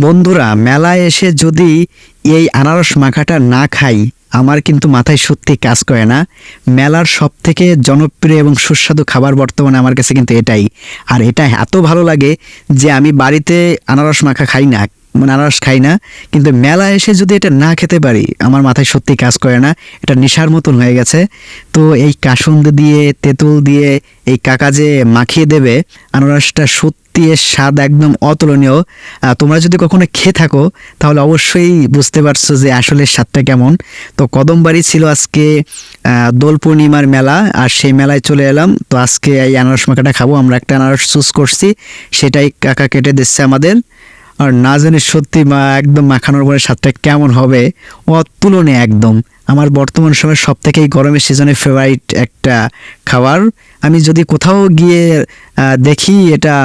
বন্ধুরা, মেলায় এসে যদি এই আনারস মাখাটা না খাই আমার কিন্তু মাথায় সত্যি কাজ করে না। মেলার সবথেকে জনপ্রিয় এবং সুস্বাদু খাবার বর্তমানে আমার কাছে কিন্তু এটাই। আর এটা এত ভালো লাগে যে আমি বাড়িতে আনারস মাখা খাই না, মানে আনারস খাই না, কিন্তু মেলায় এসে যদি এটা না খেতে পারি আমার মাথায় সত্যি কাজ করে না। এটা নেশার মতন হয়ে গেছে। তো এই কাসুন্দ দিয়ে তেঁতুল দিয়ে এই কাকা যে মাখিয়ে দেবে আনারসটা, সত্যি এর স্বাদ একদম অতুলনীয়। তোমরা যদি কখনো খেয়ে থাকো তাহলে অবশ্যই বুঝতে পারছো যে আসলে স্বাদটা কেমন। তো কদমবাড়ি ছিল আজকে দোল পূর্ণিমার মেলা, আর সেই মেলায় চলে এলাম। তো আজকে এই আনারস মাখাটা খাবো। আমরা একটা আনারস চুজ করছি, সেটাই কাকা কেটে দিচ্ছে আমাদের। আর না জানি সত্যি একদম মাখানোর পরে স্বাদটা কেমন হবে, অতুলনীয় একদম। আমার বর্তমান সময়ে সব থেকে এই গরমের সিজনে ফেভারিট একটা খাবার। আমি যদি কোথাও গিয়ে দেখি এটা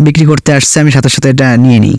বিক্রি করতে আসছে, আমি সাথে সাথে এটা নিয়ে নিই।